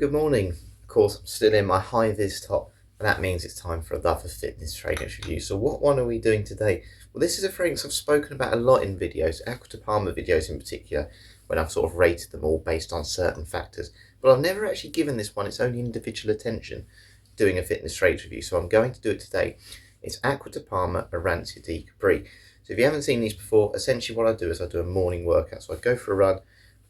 Good morning. Of course, I'm still in my high-vis top, and that means it's time for another fitness fragrance review. So what one are we doing today? Well, this is a fragrance I've spoken about a lot in videos, Acqua Parma videos in particular, when I've sort of rated them all based on certain factors. But I've never actually given this one its own individual attention doing a fitness fragrance review, so I'm going to do it today. It's Acqua Parma Arancia di Capri. So if you haven't seen these before, essentially what I do is I do a morning workout. So I go for a run,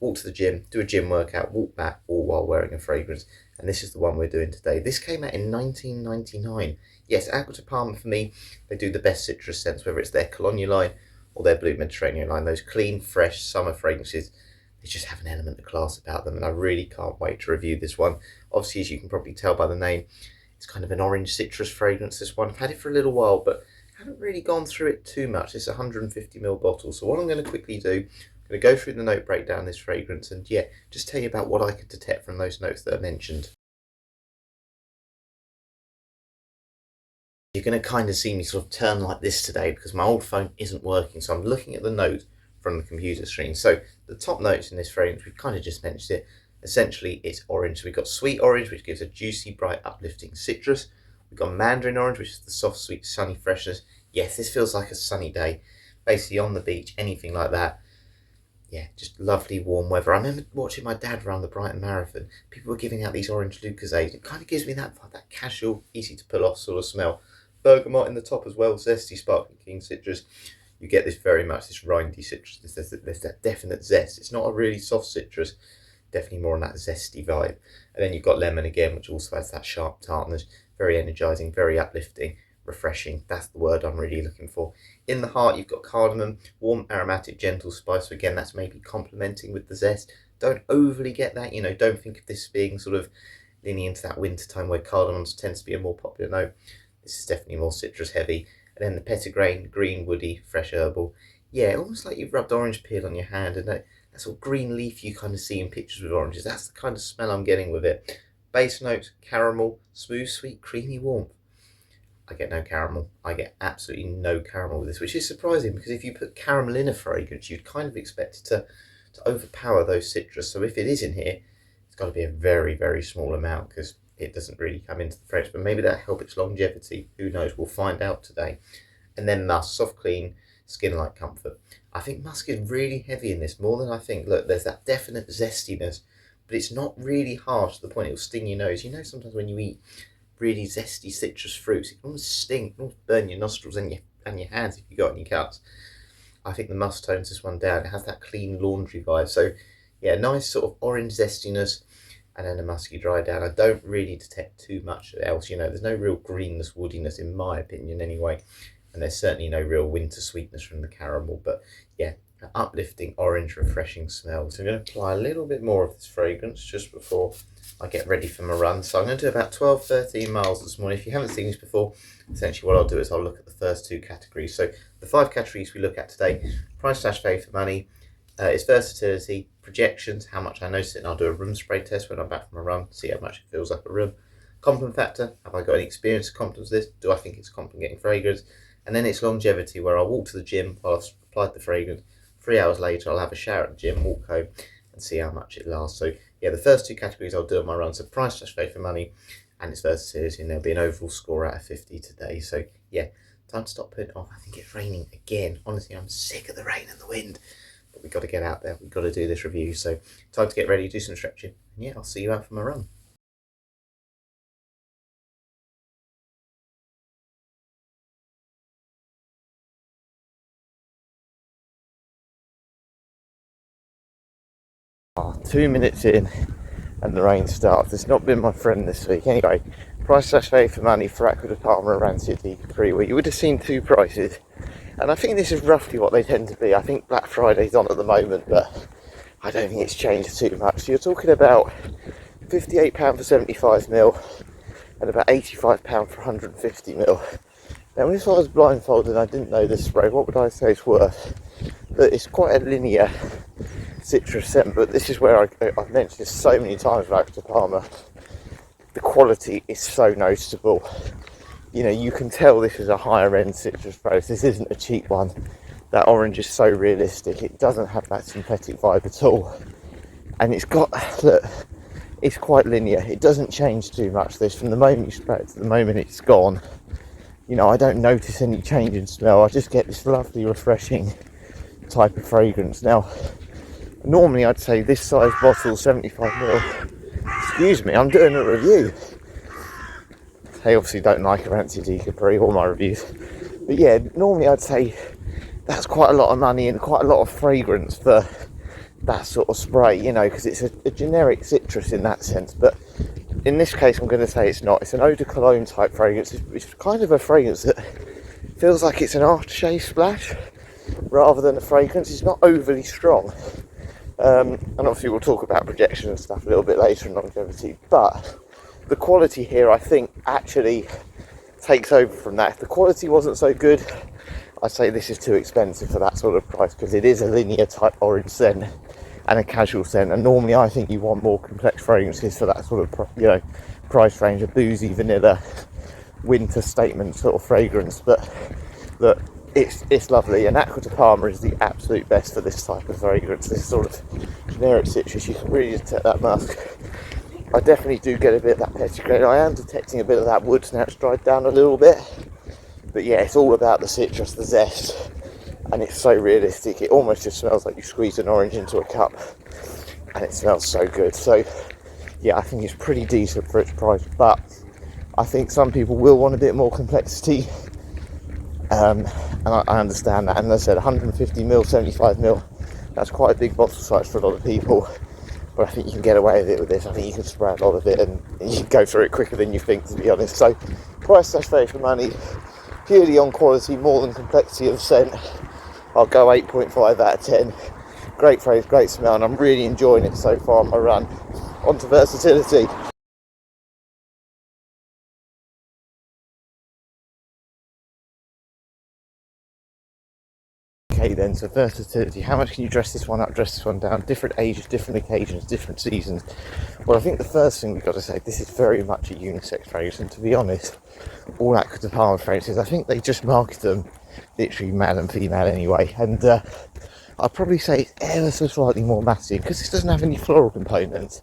walk to the gym, do a gym workout, walk back, all while wearing a fragrance. And this is the one we're doing today. This came out in 1999. Yes, Acqua Parma for me, they do the best citrus scents, whether it's their Cologne line or their Blue Mediterranean line. Those clean, fresh summer fragrances, they just have an element of class about them, and I really can't wait to review this one. Obviously, as you can probably tell by the name, it's kind of an orange citrus fragrance, this one. I've had it for a little while, but haven't really gone through it too much. It's a 150ml bottle. So what I'm going to quickly do, I'm going to go through the note breakdown this fragrance and just tell you about what I could detect from those notes that are mentioned. You're going to kind of see me sort of turn like this today because my old phone isn't working. So I'm looking at the note from the computer screen. So the top notes in this fragrance, we've kind of just mentioned it. Essentially, it's orange. So we've got sweet orange, which gives a juicy, bright, uplifting citrus. We've got mandarin orange, which is the soft, sweet, sunny freshness. Yes, this feels like a sunny day, basically on the beach, anything like that. Yeah, just lovely warm weather. I remember watching my dad run the Brighton Marathon. People were giving out these orange Lucozades. It kind of gives me that casual, easy to pull off sort of smell. Bergamot in the top as well, zesty, sparkling, keen citrus. You get this very much, this rindy citrus. There's that definite zest. It's not a really soft citrus, definitely more on that zesty vibe. And then you've got lemon again, which also has that sharp tartness. Very energising, very uplifting, refreshing. That's the word I'm really looking for. In the heart, you've got cardamom, warm, aromatic, gentle spice. So again, that's maybe complementing with the zest. Don't overly get that, don't think of this being sort of leaning into that winter time where cardamom tends to be a more popular note. This is definitely more citrus heavy. And then the petitgrain, green, woody, fresh herbal. Yeah, almost like you've rubbed orange peel on your hand, and that sort of green leaf you kind of see in pictures with oranges. That's the kind of smell I'm getting with it. Base notes, caramel, smooth, sweet, creamy warmth. I get no caramel. I get absolutely no caramel with this, which is surprising because if you put caramel in a fragrance, you'd kind of expect it to overpower those citrus. So if it is in here, it's got to be a very, very small amount because it doesn't really come into the fragrance. But maybe that'll help its longevity. Who knows? We'll find out today. And then musk, soft, clean, skin-like comfort. I think musk is really heavy in this, more than I think. Look, there's that definite zestiness, but it's not really harsh to the point it'll sting your nose. Sometimes when you eat really zesty citrus fruits, it can almost sting, it can almost burn your nostrils and your hands if you got any cuts. I think the musk tones this one down. It has that clean laundry vibe. So yeah, nice sort of orange zestiness and then a musky dry down. I don't really detect too much else. There's no real greenness, woodiness in my opinion anyway. And there's certainly no real winter sweetness from the caramel. But yeah, an uplifting orange, refreshing smell. So I'm going to apply a little bit more of this fragrance just before I get ready for my run. So I'm going to do about 12-13 miles this morning. If you haven't seen this before, essentially what I'll do is I'll look at the first two categories. So the 5 categories we look at today: price/value for money, its versatility, projections, how much I notice it, and I'll do a room spray test when I'm back from a run, see how much it fills up a room. Compliment factor, have I got any experience of compliments with this? Do I think it's a compliment getting fragrance? And then it's longevity, where I'll walk to the gym while I've applied the fragrance. 3 hours later, I'll have a shower at the gym, walk home, and see how much it lasts. So yeah, the first 2 categories I'll do on my run. So price/value for money and its versatility, and there'll be an overall score out of 50 today. So yeah, time to stop putting off. I think it's raining again. Honestly, I'm sick of the rain and the wind. But we've got to get out there. We've got to do this review. So time to get ready, do some stretching. And yeah, I'll see you out for my run. Oh, 2 minutes in and the rain starts. It's not been my friend this week. Anyway, price/value for money for Acqua Parma Arancia di Capri, where you would have seen 2 prices. And I think this is roughly what they tend to be. I think Black Friday's on at the moment, but I don't think it's changed too much. So you're talking about £58 for 75ml and about £85 for 150ml. Now, if I was blindfolded and I didn't know this spray, what would I say it's worth? But it's quite a linear citrus scent, but this is where I've mentioned this so many times with Acqua Parma. The quality is so noticeable. You can tell this is a higher end citrus spray. This isn't a cheap one. That orange is so realistic. It doesn't have that synthetic vibe at all. And it's got, look, it's quite linear. It doesn't change too much. This from the moment you spray it to the moment it's gone. You know, I don't notice any change in smell. I just get this lovely, refreshing type of fragrance. Now, normally I'd say this size bottle, 75ml. Excuse me, I'm doing a review. They obviously don't like Arancia di Capri or my reviews. But yeah, normally I'd say that's quite a lot of money and quite a lot of fragrance for that sort of spray, you know, because it's a generic citrus in that sense. But in this case, I'm going to say it's not. It's an eau de cologne type fragrance. It's kind of a fragrance that feels like it's an aftershave splash rather than a fragrance. It's not overly strong. And obviously we'll talk about projection and stuff a little bit later and longevity. But the quality here, I think, actually takes over from that. If the quality wasn't so good, I'd say this is too expensive for that sort of price, because it is a linear type orange scent and a casual scent, and normally I think you want more complex fragrances for that sort of price range, a boozy vanilla winter statement sort of fragrance. But look, it's lovely, and Acqua di Parma is the absolute best for this type of fragrance, this sort of generic citrus. You can really detect that musk. I definitely do get a bit of that petitgrain. I am detecting a bit of that wood now it's dried down a little bit. But yeah, it's all about the citrus, the zest, and it's so realistic. It almost just smells like you squeezed an orange into a cup, and it smells so good. So yeah, I think it's pretty decent for its price, but I think some people will want a bit more complexity, and I understand that. And as I said, 150ml, 75ml, that's quite a big bottle size for a lot of people. But I think you can get away with it with this. I think you can spray a lot of it and you can go through it quicker than you think, to be honest. So price / for money, purely on quality more than complexity of scent, I'll go 8.5 out of 10. Great phrase, great smell, and I'm really enjoying it so far on my run. On to versatility. Okay then, so versatility. How much can you dress this one up, dress this one down? Different ages, different occasions, different seasons. Well, I think the first thing we've got to say, this is very much a unisex fragrance, and to be honest, all Acqua di Parma fragrances, I think they just market them literally male and female anyway. And I'd probably say it's ever so slightly more masculine, because this doesn't have any floral components.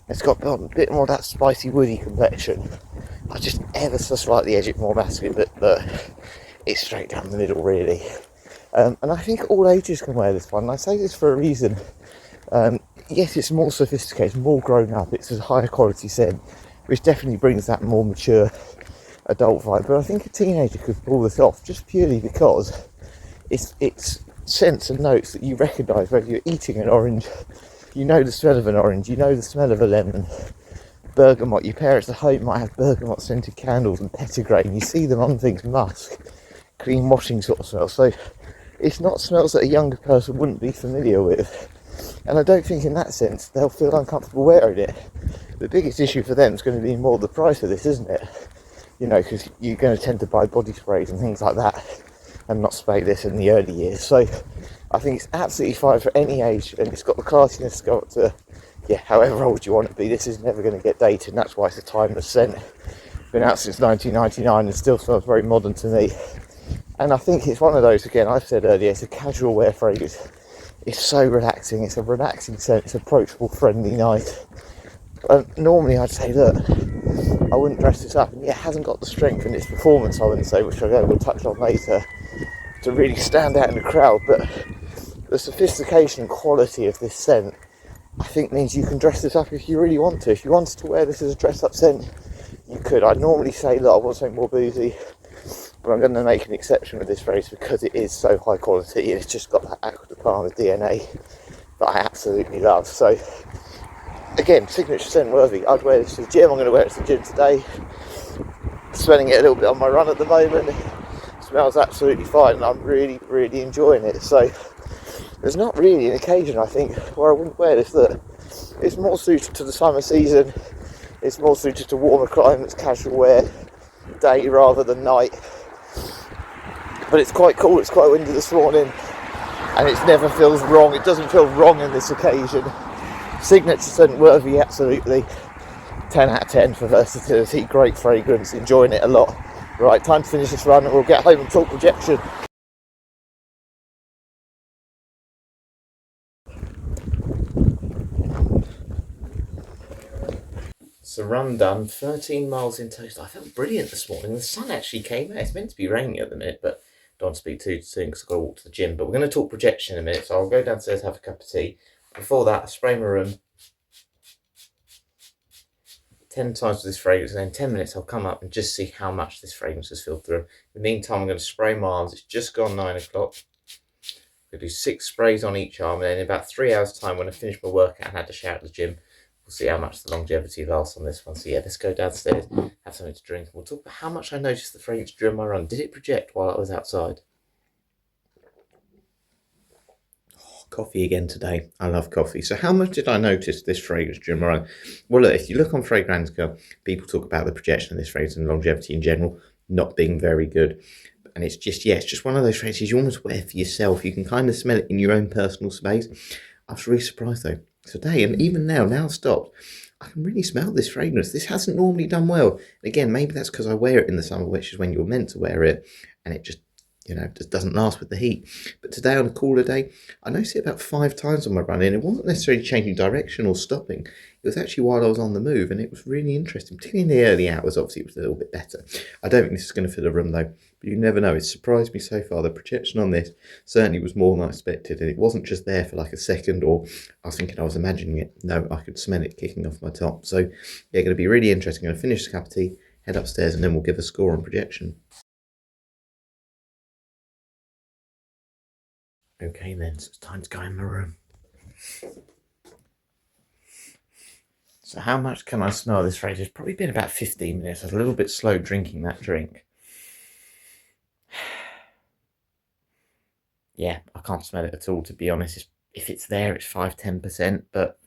It's got a bit more of that spicy woody complexion. I just ever so slightly edge it more masculine, but it's straight down the middle really. And I think all ages can wear this one. And I say this for a reason. Yes, it's more sophisticated, more grown up. It's a higher quality scent, which definitely brings that more mature adult vibe. But I think a teenager could pull this off just purely because it's scents and notes that you recognise whether you're eating an orange. You know the smell of an orange. You know the smell of a lemon. Bergamot. Your parents at home might have bergamot scented candles and petitgrain. You see them on things, musk, clean washing sort of smell. So it's not smells that a younger person wouldn't be familiar with, and I don't think in that sense they'll feel uncomfortable wearing it. The biggest issue for them is going to be more the price of this, isn't it? You know, because you're going to tend to buy body sprays and things like that and not spray this in the early years. So I think it's absolutely fine for any age, and it's got the classiness to go up to, yeah, however old you want to be. This is never going to get dated, and that's why it's a timeless scent. Been out since 1999 and still smells very modern to me. And I think it's one of those, again, I've said earlier, it's a casual wear fragrance. It's so relaxing. It's a relaxing scent. It's approachable, friendly, nice. Normally I'd say, look, I wouldn't dress this up. And yeah, it hasn't got the strength in its performance, I wouldn't say, which we'll touch on later, to really stand out in the crowd. But the sophistication and quality of this scent, I think, means you can dress this up if you really want to. If you wanted to wear this as a dress-up scent, you could. I'd normally say, look, I want something more boozy, but I'm going to make an exception with this phrase because it is so high quality and it's just got that Acqua di Parma DNA that I absolutely love. So again, signature scent worthy. I'd wear this to the gym. I'm going to wear it to the gym today. Smelling it a little bit on my run at the moment. It smells absolutely fine and I'm really, really enjoying it. So there's not really an occasion, I think, where I wouldn't wear this. Look, it's more suited to the summer season. It's more suited to warmer climates, casual wear, day rather than night. But it's quite cool. It's quite windy this morning and it never feels wrong. It doesn't feel wrong in this occasion. Signature scent worthy, absolutely. 10 out of 10 for versatility. Great fragrance, enjoying it a lot. Right, time to finish this run and we'll get home and talk projection. So run done, 13 miles in total. I felt brilliant this morning. The sun actually came out. It's meant to be raining at the minute, but don't want to speak too soon because I've got to walk to the gym. But we're going to talk projection in a minute, so I'll go downstairs, have a cup of tea. Before that, I spray my room 10 times with this fragrance, and then 10 minutes I'll come up and just see how much this fragrance has filled through. In the meantime, I'm going to spray my arms. It's just gone 9 o'clock. I'm going to do 6 sprays on each arm, and then in about 3 hours' time, when I finish my workout and had to shower at the gym, we'll see how much the longevity lasts on this one. So yeah, let's go downstairs, have something to drink, and we'll talk about how much I noticed the fragrance during my run. Did it project while I was outside? Coffee again today. I love coffee. So how much did I notice this fragrance during my run? Well, look, if you look on Fragrantica, people talk about the projection of this fragrance and longevity in general not being very good. And it's just one of those fragrances you almost wear for yourself. You can kind of smell it in your own personal space. I was really surprised though today, and even now I've stopped, I can really smell this fragrance. This hasn't normally done well. Again, maybe that's because I wear it in the summer, which is when you're meant to wear it, and it just just doesn't last with the heat. But today on a cooler day, I noticed it about 5 times on my run, and it wasn't necessarily changing direction or stopping. It was actually while I was on the move, and it was really interesting, particularly in the early hours. Obviously, it was a little bit better. I don't think this is going to fill a room though, but you never know. It's surprised me so far. The projection on this certainly was more than I expected, and it wasn't just there for like a second, or I was thinking I was imagining it. No, I could smell it kicking off my top. So yeah, going to be really interesting. I'm going to finish the cup of tea, head upstairs, and then we'll give a score on projection. Okay then, so it's time to go in my room. So how much can I smell this fragrance? It's probably been about 15 minutes. I was a little bit slow drinking that drink. Yeah, I can't smell it at all, to be honest. If it's there, it's 5-10%, but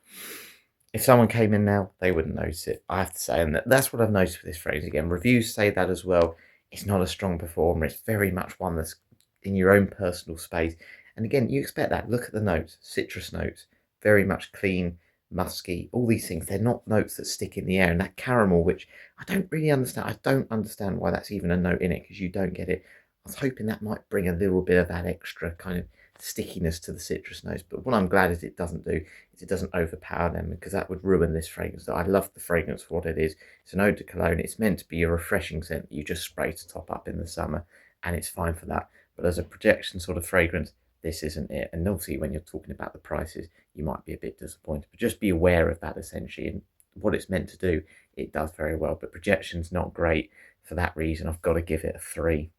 if someone came in now, they wouldn't notice it, I have to say. And that's what I've noticed with this fragrance. Again, reviews say that as well. It's not a strong performer. It's very much one that's in your own personal space. And again, you expect that. Look at the notes, citrus notes, very much clean, musky, all these things. They're not notes that stick in the air. And that caramel, which I don't really understand. I don't understand why that's even a note in it, because you don't get it. I was hoping that might bring a little bit of that extra kind of stickiness to the citrus notes. But what I'm glad is it doesn't do is it doesn't overpower them, because that would ruin this fragrance. I love the fragrance for what it is. It's an eau de cologne. It's meant to be a refreshing scent that you just spray to top up in the summer, and it's fine for that. But as a projection sort of fragrance, this isn't it. And obviously when you're talking about the prices, you might be a bit disappointed, but just be aware of that essentially, and what it's meant to do, it does very well. But projection's not great. For that reason, I've got to give it a 3.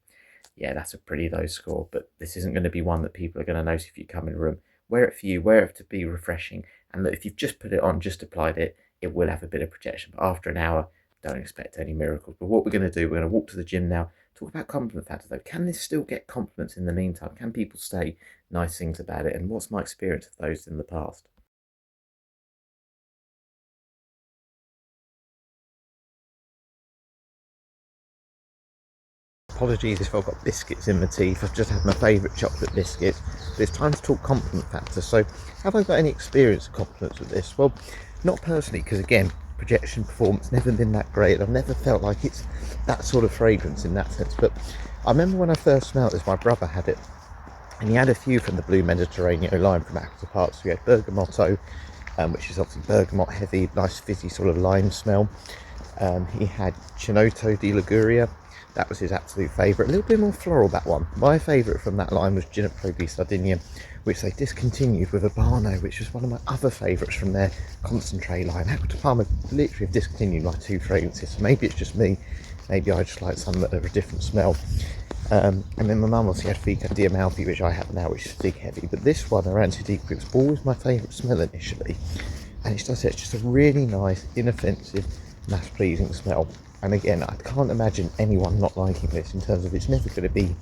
Yeah, that's a pretty low score, but this isn't going to be one that people are going to notice if you come in a room. Wear it for you, wear it to be refreshing, and look, if you've just put it on, just applied it, it will have a bit of projection, but after an hour, don't expect any miracles. But what we're going to do, we're going to walk to the gym now. Talk about compliment factor though. Can this still get compliments in the meantime? Can people say nice things about it? And what's my experience of those in the past? Apologies if I've got biscuits in my teeth. I've just had my favourite chocolate biscuit. But it's time to talk compliment factor. So have I got any experience of compliments with this? Well, not personally, because again, projection performance never been that great. I've never felt like it's that sort of fragrance in that sense. But I remember when I first smelled this, my brother had it, and he had a few from the Blue Mediterranean line from Acqua. So we had Bergamotto, which is obviously bergamot heavy, nice fizzy sort of lime smell. He had Chinotto di Liguria. That was his absolute favourite. A little bit more floral, that one. My favourite from that line was Ginepro di Sardinia, which they discontinued with Urbano, which was one of my other favourites from their concentrate line. Acqua di Parma literally have discontinued like 2 fragrances, so maybe it's just me. Maybe I just like some that are a different smell. And then my mum obviously had Fica di Amalfi, which I have now, which is fig heavy. But this one, Arancia di Acqua, was always my favourite smell initially. And it's just a really nice, inoffensive, mass pleasing smell. And again, I can't imagine anyone not liking this, in terms of it's never going to be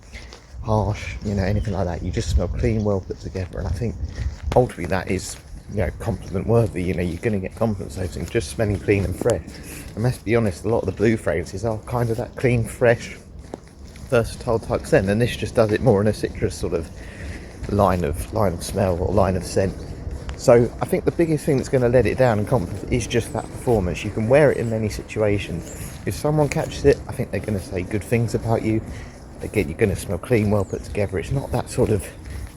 harsh, anything like that. You just smell clean, well put together. And I think ultimately that is, compliment worthy. You're going to get compliments those things, just smelling clean and fresh. And let's be honest, a lot of the blue fragrances are kind of that clean, fresh, versatile type scent, and this just does it more in a citrus sort of line of smell or line of scent. So I think the biggest thing that's going to let it down in compliment is just that performance. You can wear it in many situations. If someone catches it, I think they're going to say good things about you. Again, you're going to smell clean, well put together. It's not that sort of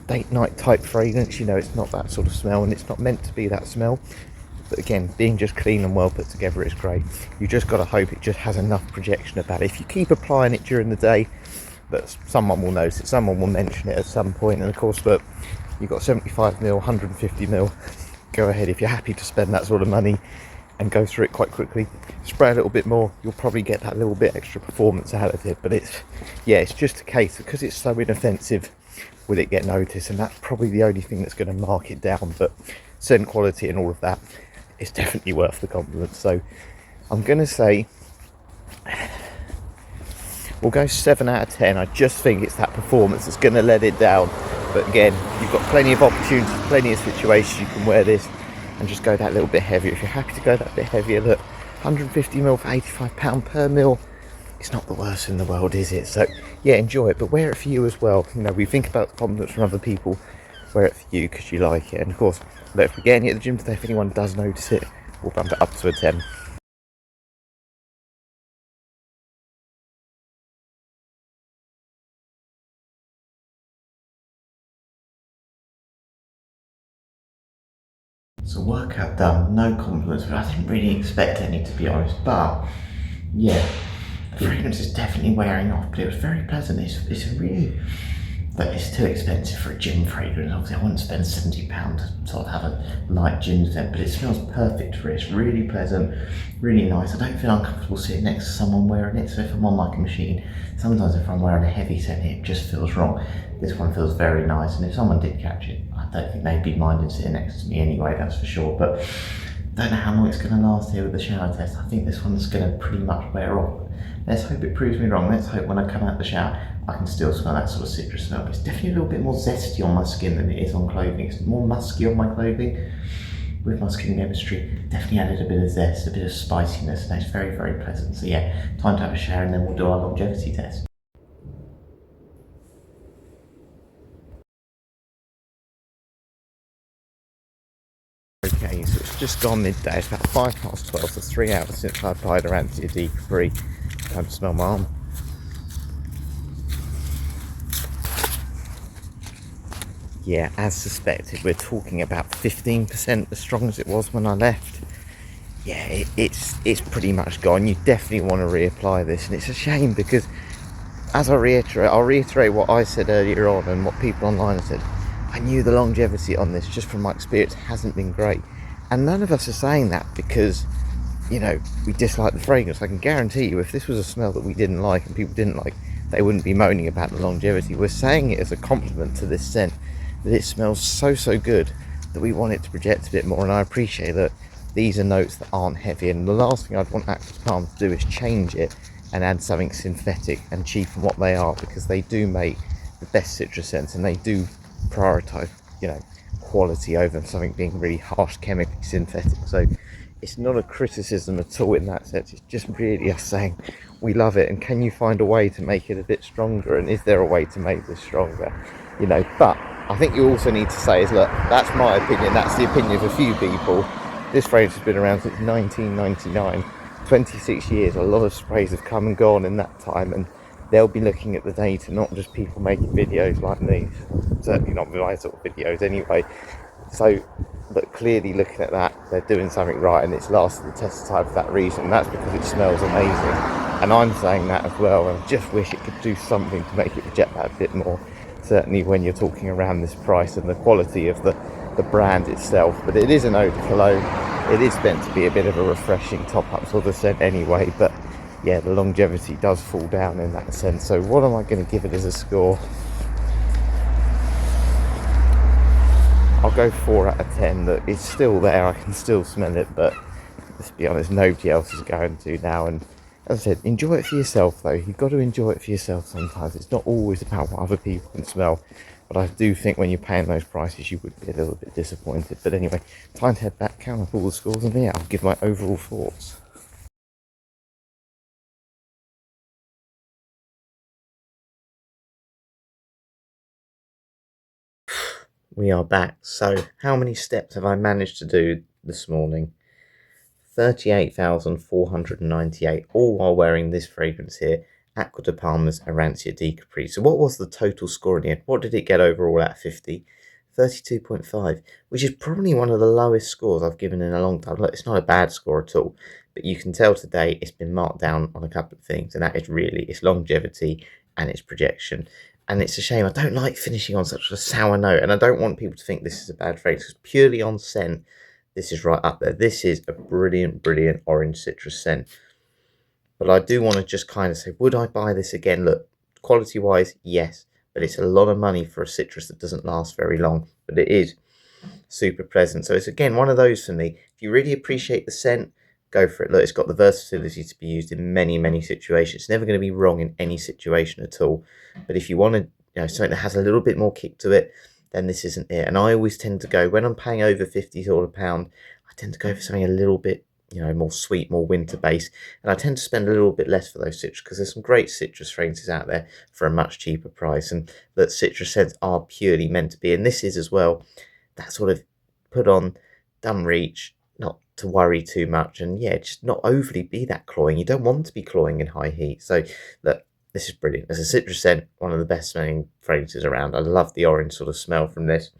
date night type fragrance, it's not that sort of smell, and it's not meant to be that smell. But again, being just clean and well put together is great. You just got to hope it just has enough projection about it. If you keep applying it during the day, that someone will notice it, someone will mention it at some point. And of course, but you've got 75mm, 150mm. Go ahead, if you're happy to spend that sort of money and go through it quite quickly, spray a little bit more, you'll probably get that little bit extra performance out of it. But it's just a case, because it's so inoffensive, will it get noticed? And that's probably the only thing that's going to mark it down. But scent quality and all of that, it's definitely worth the compliment. So I'm going to say we'll go 7 out of 10. I just think it's that performance that's going to let it down. But again, you've got plenty of opportunities, plenty of situations you can wear this and just go that little bit heavier. If you're happy to go that bit heavier, look, 150ml for £85 per mil, it's not the worst in the world, is it? So yeah, enjoy it, but wear it for you as well. You know, we think about the compliments from other people, wear it for you because you like it. And of course, look, if we're getting it at the gym today, if anyone does notice it, we'll bump it up to a 10. So workout done, no compliments, but I didn't really expect any, to be honest. But yeah, the fragrance is definitely wearing off, but it was very pleasant. It's a really, but it's too expensive for a gym fragrance. Obviously, I wouldn't spend £70 to sort of have a light gym scent, but it smells perfect for it. It's really pleasant, really nice. I don't feel uncomfortable sitting next to someone wearing it. So if I'm on like a machine, sometimes if I'm wearing a heavy scent, it just feels wrong. This one feels very nice, and if someone did catch it, I don't think they'd be minding sitting next to me anyway, that's for sure. But don't know how long it's going to last here with the shower test. I think this one's going to pretty much wear off. Let's hope it proves me wrong. Let's hope when I come out the shower, I can still smell that sort of citrus smell. But it's definitely a little bit more zesty on my skin than it is on clothing. It's more musky on my clothing. With my skin chemistry, definitely added a bit of zest, a bit of spiciness, and it's very, very pleasant. So yeah, time to have a shower and then we'll do our longevity test. Okay, so it's just gone midday. It's about 12:05, so 3 hours since I applied Arancia D Capri. Time to smell my arm. Yeah, as suspected, we're talking about 15% as strong as it was when I left. Yeah, it's pretty much gone. You definitely want to reapply this, and it's a shame because, as I'll reiterate what I said earlier on and what people online have said. I knew the longevity on this, just from my experience, hasn't been great. And none of us are saying that because, you know, we dislike the fragrance. I can guarantee you, if this was a smell that we didn't like and people didn't like, they wouldn't be moaning about the longevity. We're saying it as a compliment to this scent, that it smells so good that we want it to project a bit more. And I appreciate that these are notes that aren't heavy. And the last thing I'd want Acqua Parma to do is change it and add something synthetic and cheapen what they are, because they do make the best citrus scents and they do prioritize, you know, quality over something being really harsh, chemically synthetic. So it's not a criticism at all in that sense. It's just really us saying we love it, and can you find a way to make it a bit stronger, and is there a way to make this stronger, you know? But I think you also need to say is, look, that's my opinion, that's the opinion of a few people. This fragrance has been around since 1999, 26 years. A lot of sprays have come and gone in that time, and they'll be looking at the data, not just people making videos like me. Certainly not my sort of videos anyway. So, but clearly looking at that, they're doing something right, and it's lasted the test of time for that reason. And that's because it smells amazing. And I'm saying that as well. And I just wish it could do something to make it project that a bit more. Certainly when you're talking around this price and the quality of the brand itself. But it is an eau de cologne. It is meant to be a bit of a refreshing top-up sort of scent anyway. But yeah, the longevity does fall down in that sense. So what am I going to give it as a score? I'll go 4 out of 10. That it's still there, I can still smell it, but let's be honest, nobody else is going to now. And as I said, enjoy it for yourself though. You've got to enjoy it for yourself sometimes. It's not always about what other people can smell. But I do think when you're paying those prices, you would be a little bit disappointed. But anyway, time to head back, count up all the scores, and yeah, I'll give my overall thoughts. We are back. So, how many steps have I managed to do this morning? 38,498, all while wearing this fragrance here, Acqua de Palma's Arancia di Capri. So what was the total score in the end? What did it get overall at 50? 32.5, which is probably one of the lowest scores I've given in a long time. Look, it's not a bad score at all, but you can tell today it's been marked down on a couple of things, and that is really its longevity and its projection. And it's a shame. I don't like finishing on such a sour note, and I don't want people to think this is a bad fragrance, because purely on scent, this is right up there. This is a brilliant, brilliant orange citrus scent. But I do want to just kind of say, would I buy this again? Look, quality wise, yes, but it's a lot of money for a citrus that doesn't last very long, but it is super pleasant. So it's again one of those for me. If you really appreciate the scent, go for it. Look, it's got the versatility to be used in many, many situations. It's never going to be wrong in any situation at all. But if you want to, something that has a little bit more kick to it, then this isn't it. And I always tend to go, when I'm paying over 50 sort of pound, I tend to go for something a little bit, more sweet, more winter based. And I tend to spend a little bit less for those citrus, because there's some great citrus fragrances out there for a much cheaper price. And that citrus scents are purely meant to be, and this is as well, that sort of put on, done reach, not to worry too much, and yeah, just not overly be that cloying. You don't want to be cloying in high heat. So look, this is brilliant. As a citrus scent, one of the best smelling fragrances around. I love the orange sort of smell from this,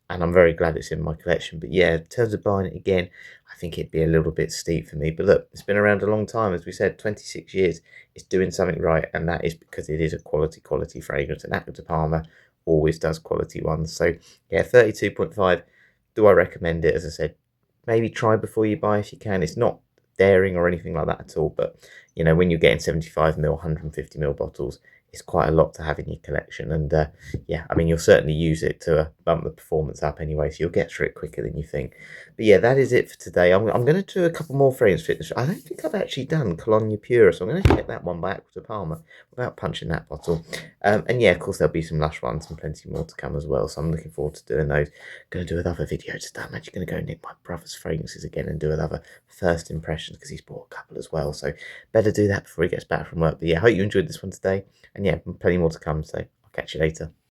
and I'm very glad it's in my collection. But yeah, in terms of buying it again, I think it'd be a little bit steep for me. But look, it's been around a long time, as we said, 26 years. It's doing something right, and that is because it is a quality fragrance, and Acqua Parma always does quality ones. So yeah, 32.5. Do I recommend it? As I said, maybe try before you buy if you can. It's not daring or anything like that at all, but when you're getting 75 ml, 150 ml bottles, it's quite a lot to have in your collection. And yeah, I mean, you'll certainly use it to bump the performance up anyway, so you'll get through it quicker than you think. But yeah, that is it for today. I'm going to do a couple more fragrance fitness. I don't think I've actually done Cologne Pura, so I'm going to check that one by Acqua Parma without punching that bottle. And yeah, of course, there'll be some Lush ones and plenty more to come as well, so I'm looking forward to doing those. Going to do another video today. I'm actually going to go nick my brother's fragrances again and do another first impressions, because he's bought a couple as well, so better do that before he gets back from work. But yeah, I hope you enjoyed this one today, and yeah, plenty more to come, so I'll catch you later.